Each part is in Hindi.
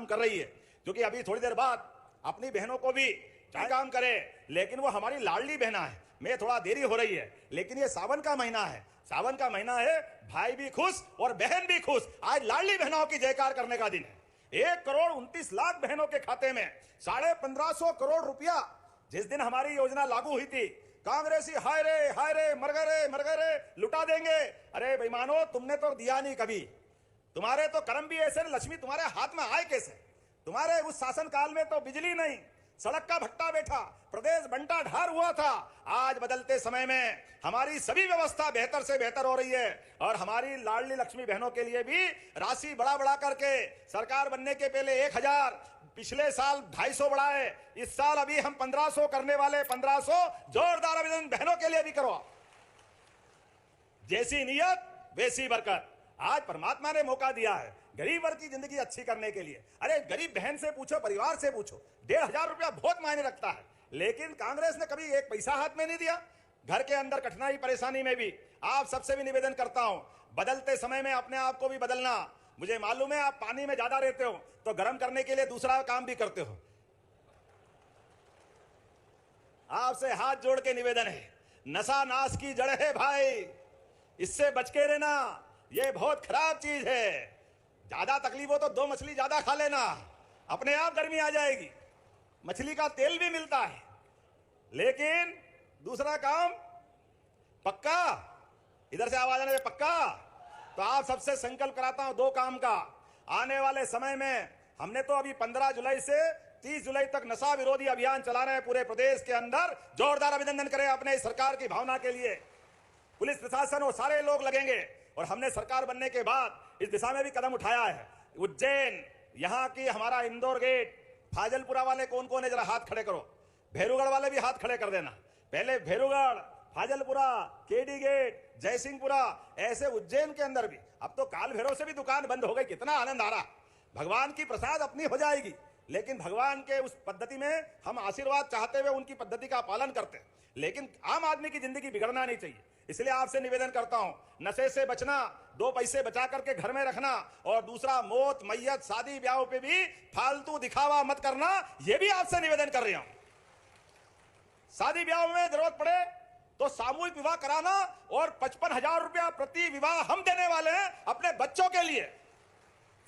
कर रही है, क्योंकि अभी थोड़ी देर बाद अपनी बहनों को भी चाहे काम करे, लेकिन वो हमारी लाडली बहना है। मैं थोड़ा देरी हो रही है, लेकिन ये सावन का महीना है, सावन का महीना है, भाई भी खुश और बहन भी खुश। आज लाडली बहनों की जयकार करने का दिन है। 1,29,00,000 बहनों के खाते में 1550 करोड़ रुपया जिस दिन हमारी योजना लागू हुई थी, कांग्रेसी हाय रे मर गए लुटा देंगे। अरे बेईमानो, तुमने तो दिया नहीं कभी, तुम्हारे तो कर्म भी ऐसे, लक्ष्मी तुम्हारे हाथ में आए कैसे? तुम्हारे उस शासन काल में तो बिजली नहीं, सड़क का भट्टा बैठा, प्रदेश बंटा ढार हुआ था। आज बदलते समय में हमारी सभी व्यवस्था बेहतर से बेहतर हो रही है और हमारी लाडली लक्ष्मी बहनों के लिए भी राशि बढ़ा करके सरकार बनने के पहले 1,000, पिछले साल 250 बढ़ाए, इस साल अभी हम 1500 करने वाले। 1500 जोरदार अभिनंदन बहनों के लिए भी करो। जैसी नियत वैसी बरकत। आज परमात्मा ने मौका दिया है गरीब वर्ग की जिंदगी अच्छी करने के लिए। अरे गरीब बहन से पूछो, परिवार से पूछो, 1,500 रुपया बहुत मायने रखता है, लेकिन कांग्रेस ने कभी एक पैसा हाथ में नहीं दिया। घर के अंदर कठिनाई परेशानी में भी आप सबसे भी निवेदन करता हूं, बदलते समय में अपने आप को भी बदलना। मुझे मालूम है आप पानी में ज्यादा रहते हो तो गर्म करने के लिए दूसरा काम भी करते हो। आपसे हाथ जोड़ के निवेदन है, नशा नाश की जड़ है भाई, इससे बच के रहना, ये बहुत खराब चीज है। ज्यादा तकलीफ हो तो 2 मछली ज्यादा खा लेना, अपने आप गर्मी आ जाएगी। मछली का तेल भी मिलता है, लेकिन दूसरा काम पक्का, इधर से आवाज आने दे, पक्का। तो आप सबसे संकल्प कराता हूं 2 काम का। आने वाले समय में हमने तो अभी 15 जुलाई से 30 जुलाई तक नशा विरोधी अभियान चला रहे हैं पूरे प्रदेश के अंदर। जोरदार अभिनंदन करें अपने इस सरकार की भावना के लिए। पुलिस प्रशासन और सारे लोग लगेंगे और हमने सरकार बनने के बाद इस दिशा में भी कदम उठाया है। उज्जैन, यहाँ की हमारा इंदौर गेट, फाजलपुरा वाले कौन कौन है जरा हाथ खड़े करो, भैरूगढ़ वाले भी हाथ खड़े कर देना। पहले भैरूगढ़, फाजलपुरा, केडी गेट, जयसिंहपुरा, ऐसे उज्जैन के अंदर भी। अब तो काल भैरव से भी दुकान बंद हो गई, कितना आनंद आ रहा। भगवान की प्रसाद अपनी हो जाएगी, लेकिन भगवान के उस पद्धति में हम आशीर्वाद चाहते हुए उनकी पद्धति का पालन करते हैं, लेकिन आम आदमी की जिंदगी बिगड़ना नहीं चाहिए। इसलिए आपसे निवेदन करता हूं, नशे से बचना, 2 पैसे बचा करके घर में रखना, और दूसरा मौत, मैयत, शादी ब्याह पे भी फालतू दिखावा मत करना, यह भी आपसे निवेदन कर रहा हूं। शादी ब्याह में जरूरत पड़े तो सामूहिक विवाह कराना, और 55,000 रुपया प्रति विवाह हम देने वाले हैं अपने बच्चों के लिए।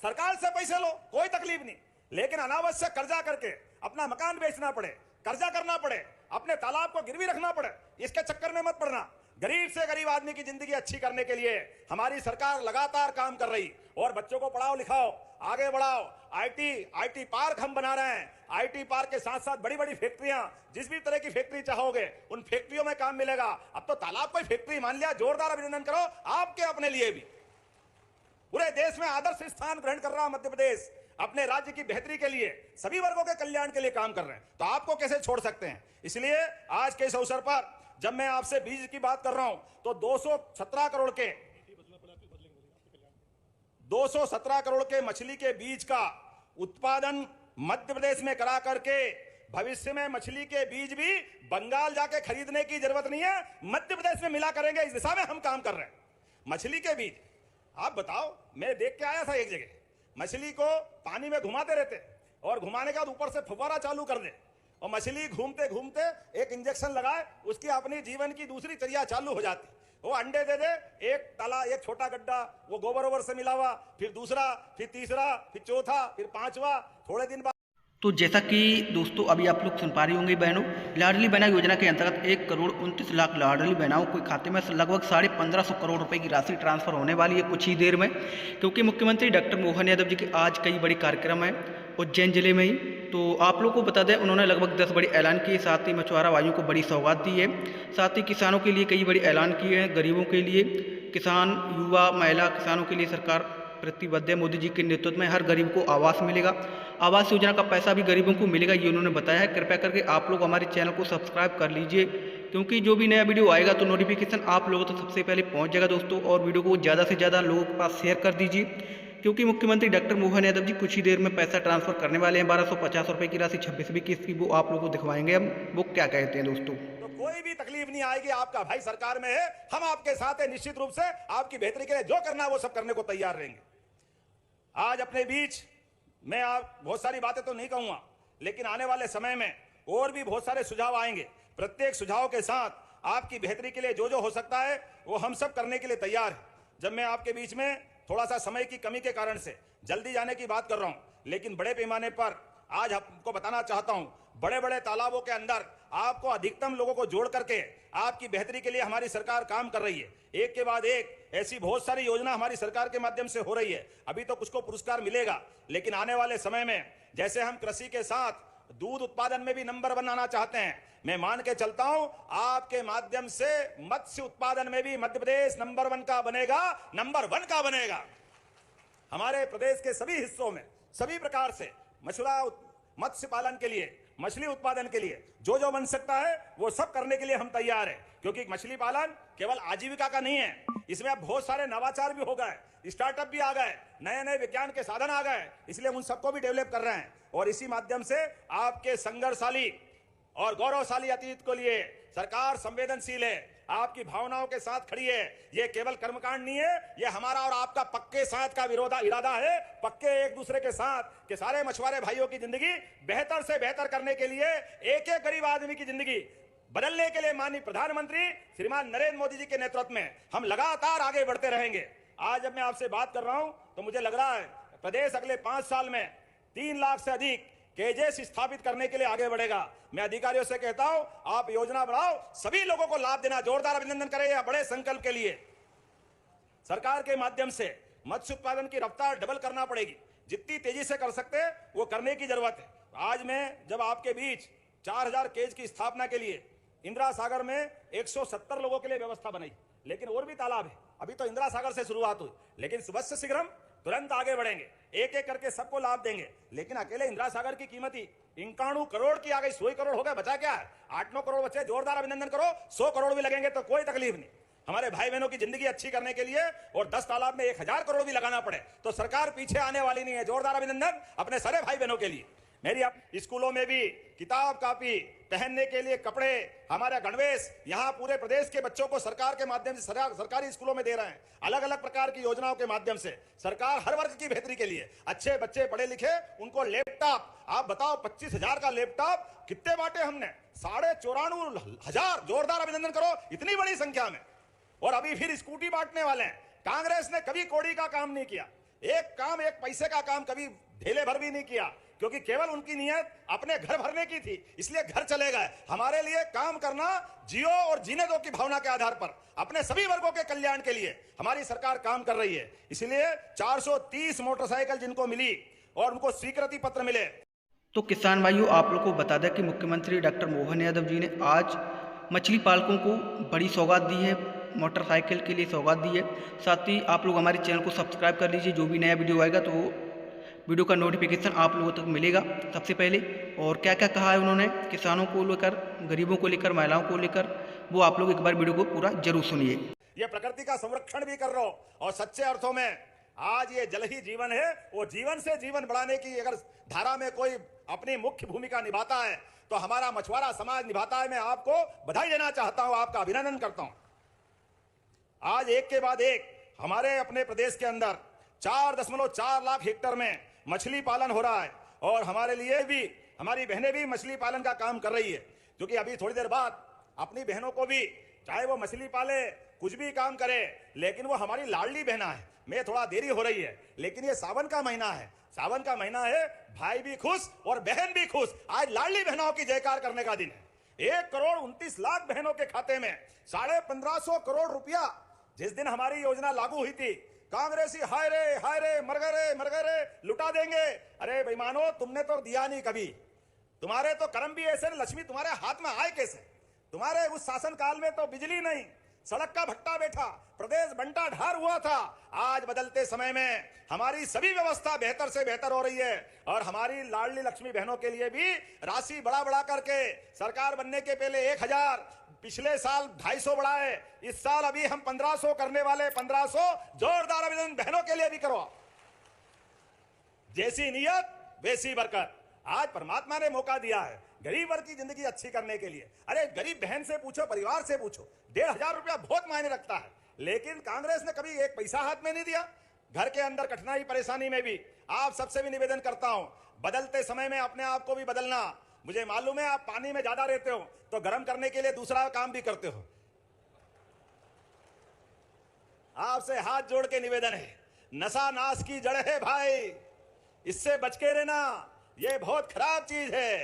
सरकार से पैसे लो, कोई तकलीफ नहीं, लेकिन अनावश्यक कर्जा करके अपना मकान बेचना पड़े, कर्जा करना पड़े, अपने तालाब को गिरवी रखना पड़े, इसके चक्कर में मत पड़ना। गरीब से गरीब आदमी की जिंदगी अच्छी करने के लिए हमारी सरकार लगातार काम कर रही, और बच्चों को पढ़ाओ लिखाओ, आगे बढ़ाओ। आईटी पार्क हम बना रहे हैं। आईटी पार्क के साथ साथ बड़ी बड़ी फैक्ट्रियां, जिस भी तरह की फैक्ट्री चाहोगे उन फैक्ट्रियों में काम मिलेगा। अब तो तालाब कोई फैक्ट्री मान लिया, जोरदार अभिनंदन करो आपके अपने लिए भी। पूरे देश में आदर्श स्थान ग्रहण कर रहा मध्य प्रदेश, अपने राज्य की बेहतरी के लिए, सभी वर्गों के कल्याण के लिए काम कर रहे हैं, तो आपको कैसे छोड़ सकते हैं। इसलिए आज के इस अवसर पर जब मैं आपसे बीज की बात कर रहा हूं, तो 217 करोड़ के मछली के बीज का उत्पादन मध्य प्रदेश में करा करके भविष्य में मछली के बीज भी बंगाल जाके खरीदने की जरूरत नहीं है, मध्य प्रदेश में मिला करेंगे। इस दिशा में हम काम कर रहे हैं। मछली के बीज, आप बताओ, मैं देख के आया था एक जगह, मछली को पानी में घुमाते रहते, और घुमाने के बाद ऊपर से फव्वारा चालू कर दे, और मछली घूमते घूमते एक इंजेक्शन लगाए, उसकी अपनी जीवन की दूसरी चर्या चालू हो जाती। वो अंडे दे दे, एक ताला, एक छोटा गड्ढा वो गोबर ओबर से मिला हुआ, फिर दूसरा, फिर तीसरा, फिर चौथा, फिर 5वां, थोड़े दिन बाद। तो जैसा कि दोस्तों अभी आप लोग सुन पा रही होंगे बहनों, लाडली बहना योजना के अंतर्गत 1,29,00,000 लाडली बहनाओं के खाते में लगभग 1550 करोड़ रुपए की राशि ट्रांसफर होने वाली है कुछ ही देर में, क्योंकि मुख्यमंत्री डॉक्टर मोहन यादव जी के आज कई बड़ी कार्यक्रम हैं उज्जैन जिले में ही। तो आप लोग को बता दें, उन्होंने लगभग 10 बड़े ऐलान किए, साथ ही मछुआरा भाइयों को बड़ी सौगात दी है, साथ ही किसानों के लिए कई बड़े ऐलान किए हैं, गरीबों के लिए, किसान, युवा, महिला किसानों के लिए सरकार प्रतिबद्ध है। मोदी जी के नेतृत्व में हर गरीब को आवास मिलेगा, आवास योजना का पैसा भी गरीबों को मिलेगा, ये उन्होंने बताया है। कृपया करके आप लोग हमारे चैनल को सब्सक्राइब कर लीजिए, क्योंकि जो भी नया वीडियो आएगा तो नोटिफिकेशन आप लोगों तक सबसे पहले पहुंच जाएगा दोस्तों। और वीडियो को ज़्यादा से ज़्यादा लोगों के पास शेयर कर दीजिए, क्योंकि मुख्यमंत्री डॉक्टर मोहन यादव जी कुछ ही देर में पैसा ट्रांसफर करने वाले हैं। 1250 रुपये की राशि 26वीं किस्त की, वो आप लोगों को दिखवाएंगे हम, वो क्या कहते हैं दोस्तों। तो कोई भी तकलीफ नहीं आएगी, आपका भाई सरकार में है, हम आपके साथ हैं। निश्चित रूप से आपकी बेहतरी के लिए जो करना है वो सब करने को तैयार रहेंगे। आज अपने बीच मैं आप बहुत सारी बातें तो नहीं कहूंगा, लेकिन आने वाले समय में और भी बहुत सारे सुझाव आएंगे। प्रत्येक सुझाव के साथ आपकी बेहतरी के लिए जो जो हो सकता है वो हम सब करने के लिए तैयार हैं। जब मैं आपके बीच में थोड़ा सा समय की कमी के कारण से जल्दी जाने की बात कर रहा हूं, लेकिन बड़े पैमाने पर आज आपको बताना चाहता हूं, बड़े बड़े तालाबों के अंदर आपको अधिकतम लोगों को जोड़ करके आपकी बेहतरी के लिए हमारी सरकार काम कर रही है। एक के बाद एक ऐसी बहुत सारी योजना हमारी सरकार के माध्यम से हो रही है। अभी तो कुछ को पुरस्कार मिलेगा, लेकिन आने वाले समय में जैसे हम कृषि के साथ दूध उत्पादन में भी नंबर 1 आना चाहते हैं, मैं मान के चलता हूं आपके माध्यम से मत्स्य उत्पादन में भी मध्य प्रदेश नंबर 1 का बनेगा, नंबर 1 का बनेगा। हमारे प्रदेश के सभी हिस्सों में सभी प्रकार से मत्स्य पालन के लिए, मछली उत्पादन के लिए जो जो बन सकता है वो सब करने के लिए हम तैयार हैं, क्योंकि मछली पालन केवल आजीविका का नहीं है, इसमें अब बहुत सारे नवाचार भी हो गए, स्टार्टअप भी आ गए, नए नए विज्ञान के साधन आ गए, इसलिए उन सबको भी डेवलप कर रहे हैं। और इसी माध्यम से आपके संघर्षशाली और गौरवशाली अतीत को लिए सरकार संवेदनशील है, आपकी भावनाओं के साथ खड़ी है। ये केवल कर्मकांड नहीं है, ये हमारा और आपका पक्के साथ का इरादा है, पक्के एक दूसरे के साथ कि सारे मछुआरे भाइयों की जिंदगी बेहतर से बेहतर करने के लिए, एक एक गरीब आदमी की जिंदगी बदलने के लिए माननीय प्रधानमंत्री श्रीमान नरेंद्र मोदी जी के नेतृत्व में हम लगातार आगे बढ़ते रहेंगे। आज जब मैं आपसे बात कर रहा हूं तो मुझे लग रहा है प्रदेश अगले 5 साल में 3 लाख से अधिक केजेस स्थापित करने के लिए आगे बढ़ेगा। मैं अधिकारियों से कहता हूं आप योजना बढ़ाओ, सभी लोगों को लाभ देना। जोरदार अभिनंदन करें यह बड़े संकल्प के लिए। सरकार के माध्यम से मत्स्य उत्पादन की रफ्तार डबल करना पड़ेगी, जितनी तेजी से कर सकते हैं वो करने की जरूरत है। आज मैं जब आपके बीच 4000 केज की स्थापना के लिए इंदिरा सागर में 170 लोगों के लिए व्यवस्था बनाई, लेकिन और भी तालाब है। अभी तो इंदिरा सागर से शुरुआत हुई, लेकिन सुबह से शीघ्र तुरंत आगे बढ़ेंगे, एक एक करके सबको लाभ देंगे। लेकिन अकेले इंदिरा सागर की कीमत ही 91 करोड़ की आ गई, 100 करोड़ हो गए, बचा क्या है? 8-9 करोड़ बचे। जोरदार अभिनंदन करो, 100 करोड़ भी लगेंगे तो कोई तकलीफ नहीं। हमारे भाई बहनों की जिंदगी अच्छी करने के लिए और 10 तालाब में 1000 करोड़ भी लगाना पड़े तो सरकार पीछे आने वाली नहीं है। जोरदार अभिनंदन अपने सारे भाई बहनों के लिए। मेरी स्कूलों में भी किताब कापी, पहनने के लिए कपड़े, हमारा गणवेश यहाँ पूरे प्रदेश के बच्चों को सरकार के माध्यम से सरकारी स्कूलों में दे रहे हैं। अलग अलग प्रकार की योजनाओं के माध्यम से सरकार हर वर्ग की बेहतरी के लिए अच्छे बच्चे पढ़े लिखे उनको लैपटॉप, आप बताओ 25,000 का लैपटॉप कितने बांटे हमने? 94,500। जोरदार अभिनंदन करो इतनी बड़ी संख्या में। और अभी फिर स्कूटी बांटने वाले हैं। कांग्रेस ने कभी कौड़ी का काम नहीं किया, एक पैसे का काम कभी ढेले भर भी नहीं किया, क्योंकि केवल उनकी नियत अपने घर भरने की थी, इसलिए घर चले गए। हमारे लिए काम करना, जियो और जीने दो की भावना के आधार पर अपने सभी वर्गों के कल्याण के लिए हमारी सरकार काम कर रही है। इसलिए 430 मोटरसाइकिल जिनको मिली और उनको स्वीकृति पत्र मिले। तो किसान भाइयों, आप लोग को बता दें कि मुख्यमंत्री डॉक्टर मोहन यादव जी ने आज मछली पालकों को बड़ी सौगात दी है, मोटरसाइकिल के लिए सौगात दी है। साथ ही आप लोग हमारे चैनल को सब्सक्राइब कर लीजिए, जो भी नया वीडियो आएगा तो वीडियो का नोटिफिकेशन आप लोगों तक मिलेगा सबसे पहले। और क्या क्या कहा है उन्होंने किसानों को लेकर, गरीबों को लेकर, महिलाओं को लेकर, वो आप लोग एक बार वीडियो को पूरा जरूर सुनिए। ये प्रकृति का संरक्षण भी कर रहे हो और सच्चे अर्थों में आज ये जल ही जीवन है। वो जीवन से जीवन बढ़ाने की अगर धारा में कोई अपनी मुख्य भूमिका निभाता है तो हमारा मछुआरा समाज निभाता है। मैं आपको बधाई देना चाहता हूं, आपका अभिनंदन करता हूं। आज एक के बाद एक हमारे अपने प्रदेश के अंदर 4.4 लाख हेक्टेयर में मछली पालन हो रहा है और हमारे लिए भी, हमारी बहनें भी मछली पालन का काम कर रही है। क्योंकि अभी थोड़ी देर बाद अपनी बहनों को भी, चाहे वो मछली पाले, कुछ भी काम करे, लेकिन वो हमारी लाडली बहना है। मैं थोड़ा देरी हो रही है, लेकिन ये सावन का महीना है, सावन का महीना है, भाई भी खुश और बहन भी खुश। आज लाडली बहनों की जयकार करने का दिन है। 1 करोड़ 29 लाख बहनों के खाते में 1550 करोड़ रुपया। जिस दिन हमारी योजना लागू हुई थी, कांग्रेसी हाय रे मर गए लुटा देंगे। अरे बेईमानो, तुमने तो दिया नहीं कभी। तुम्हारे तो कर्म भी ऐसे, लक्ष्मी तुम्हारे हाथ में आए कैसे? तुम्हारे उस शासन काल में तो बिजली नहीं, सड़क का भट्टा बैठा, प्रदेश बंटा ढार हुआ था। आज बदलते समय में हमारी सभी व्यवस्था बेहतर से बेहतर हो रही है और हमारी लाडली लक्ष्मी बहनों के लिए भी राशि बढ़ा करके सरकार बनने के पहले 1000, पिछले साल 250 बढ़ाए, इस साल अभी हम 1500 करने वाले। 1500 जोरदार अभिनंदन बहनों के लिए भी करो। जैसी नियत वैसी बरकत। आज परमात्मा ने मौका दिया है गरीब वर्ग की जिंदगी अच्छी करने के लिए। अरे गरीब बहन से पूछो, परिवार से पूछो, 1500 रुपया बहुत मायने रखता है। लेकिन कांग्रेस ने कभी 1 पैसा हाथ में नहीं दिया। घर के अंदर कठिनाई परेशानी में भी आप सबसे भी निवेदन करता हूं, बदलते समय में अपने आप को भी बदलना। मुझे मालूम है आप पानी में ज्यादा रहते हो तो गर्म करने के लिए दूसरा काम भी करते हो। आपसे हाथ जोड़ के निवेदन है, नशा नाश की जड़ है भाई, इससे बच के रहना, ये बहुत खराब चीज है।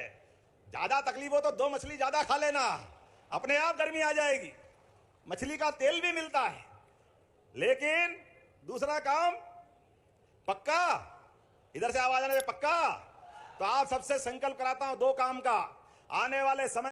ज्यादा तकलीफ हो तो 2 मछली ज्यादा खा लेना, अपने आप गर्मी आ जाएगी। मछली का तेल भी मिलता है, लेकिन दूसरा काम पक्का। इधर से आवाज आने पक्का। तो आप सबसे संकल्प कराता हूं 2 काम का, आने वाले समय